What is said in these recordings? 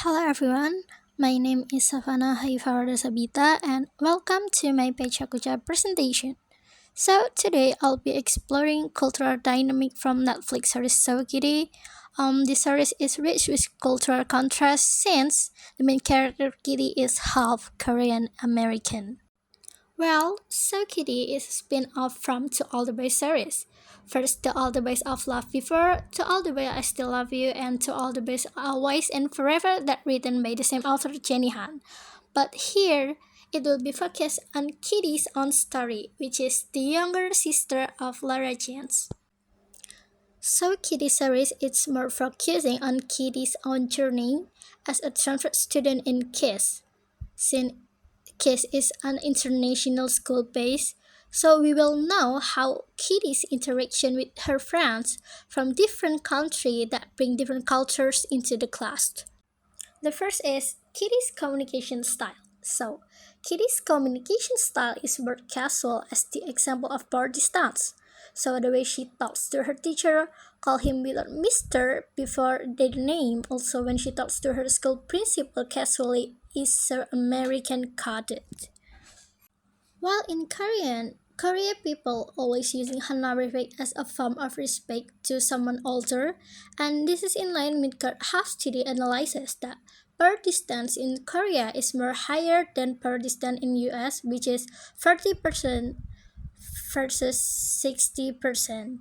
Hello everyone, my name is Savannah Haifarda Sabita and welcome to my Pecha Kucha Presentation. So today I'll be exploring cultural dynamic from Netflix series So Kitty. This series is rich with cultural contrast since the main character Kitty is half Korean American. Well, So Kitty is a spin-off from To All the Boys series. First, To All the Boys of Love Before, To All the Boys I Still Love You, and To All the Boys Always and Forever that written by the same author Jenny Han. But here, it will be focused on Kitty's own story, which is the younger sister of Lara Jean's. So Kitty series is more focusing on Kitty's own journey as a transfer student in KISS. Since KISS is an international school base, so we will know how Kitty's interaction with her friends from different countries that bring different cultures into the class. The first is Kitty's communication style. So, Kitty's communication style is more casual as the example of bar distance. So the way she talks to her teacher, call him without Mister before their name. Also, when she talks to her school principal casually, is so American coded. While in Korean people always using honorific as a form of respect to someone older, and this is in line with half study analysis that per distance in Korea is more higher than per distance in US, which is 30% versus 60%.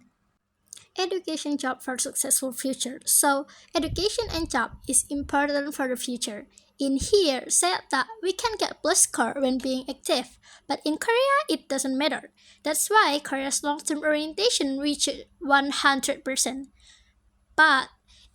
Education job for successful future. So education and job is important for the future. In here said that we can get plus score when being active, but in Korea it doesn't matter. That's why Korea's long-term orientation reached 100%. But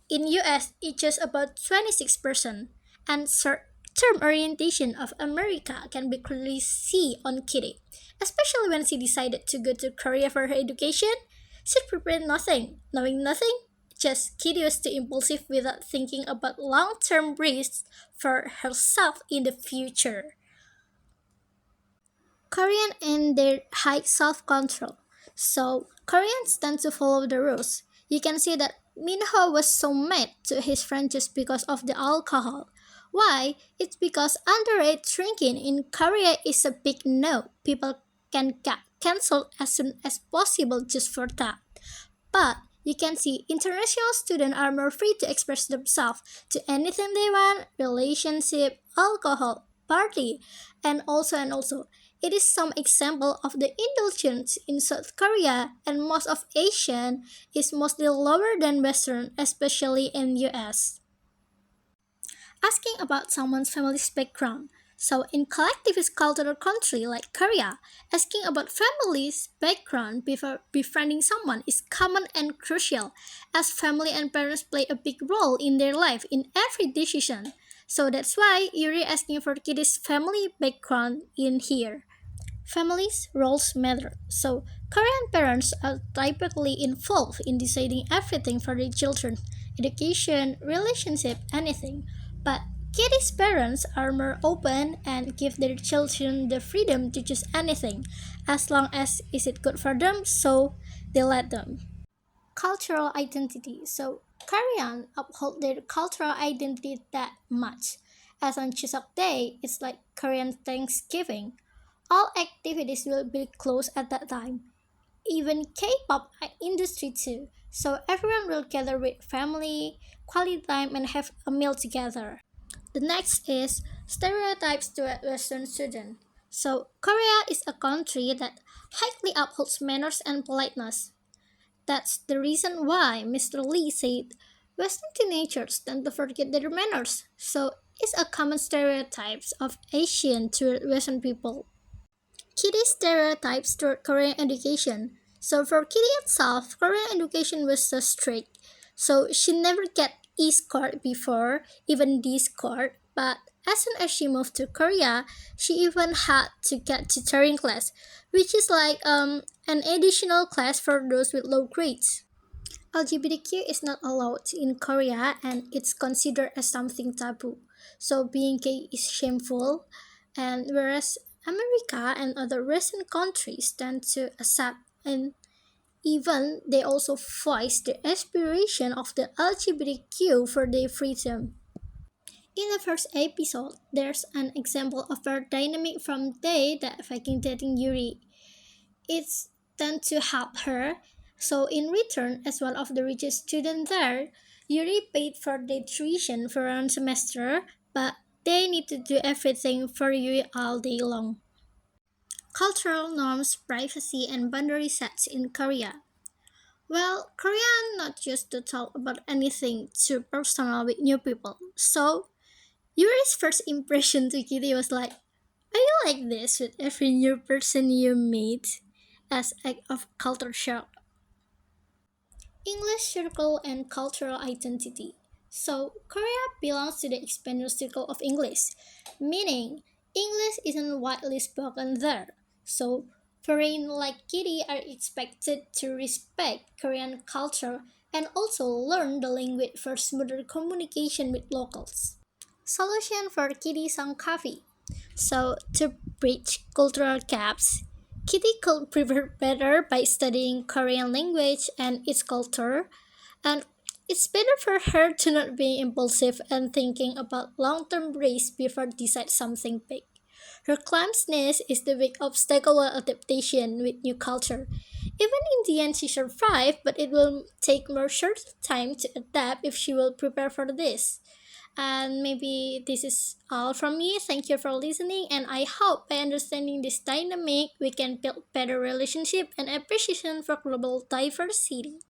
in US it's just about 26%. And short-term orientation of America can be clearly seen on Kitty, especially when she decided to go to Korea for her education. She prepared nothing, knowing nothing, just Kitty was too impulsive without thinking about long-term risks for herself in the future. Korean and their high self-control. So Koreans tend to follow the rules. You can see that Minho was so mad to his friend just because of the alcohol. Why? It's because underage drinking in Korea is a big no. People can get cancelled as soon as possible just for that. But you can see international students are more free to express themselves to anything they want, relationship, alcohol, party, and also it is some example of the indulgence in South Korea and most of Asian is mostly lower than Western, especially in US. Asking about someone's family's background. So, in collectivist cultural country like Korea, asking about family's background before befriending someone is common and crucial, as family and parents play a big role in their life in every decision. So that's why you're asking for kids' family background in here. Families' roles matter. So, Korean parents are typically involved in deciding everything for their children education, relationship, anything. But Kitty's parents are more open and give their children the freedom to choose anything as long as is it good for them, so they let them. Cultural identity. So Korean uphold their cultural identity that much. As on Chuseok Day, it's like Korean Thanksgiving. All activities will be closed at that time. Even K-pop industry too. So everyone will gather with family, quality time, and have a meal together. The next is stereotypes to a Western student. So Korea is a country that highly upholds manners and politeness. That's the reason why Mr. Lee said Western teenagers tend to forget their manners. So it's a common stereotypes of Asian to Western people. Kitty stereotypes toward Korean education. So for Kitty itself, Korean education was so strict. So she never get E score before, even D score. But as soon as she moved to Korea, she even had to get tutoring class, which is like an additional class for those with low grades. LGBTQ is not allowed in Korea and it's considered as something taboo. So being gay is shameful, and whereas America and other Western countries tend to accept and even they also voice the aspiration of the LGBTQ for their freedom. In the first episode, there's an example of a dynamic from Day that Viking dating Yuri. It's tend to help her. So in return, as one of the richest students there, Yuri paid for their tuition for one semester, but they need to do everything for Yuri all day long. Cultural norms, privacy, and boundary sets in Korea. Well, Korean not just to talk about anything too personal with new people. So Yuri's first impression to Kitty was like, "Are you like this with every new person you meet?" As act of culture shock. English circle and cultural identity. So, Korea belongs to the expanded circle of English, meaning English isn't widely spoken there. So, foreign like Kitty are expected to respect Korean culture and also learn the language for smoother communication with locals. Solution for Kitty Song Coffee. So, to bridge cultural gaps, Kitty could prepare better by studying Korean language and its culture, and it's better for her to not be impulsive and thinking about long-term risk before decide something big. Her clumsiness is the big obstacle of adaptation with new culture. Even in the end, she survived, but it will take more short time to adapt if she will prepare for this. And maybe this is all from me. Thank you for listening, and I hope by understanding this dynamic, we can build better relationship and appreciation for global diversity.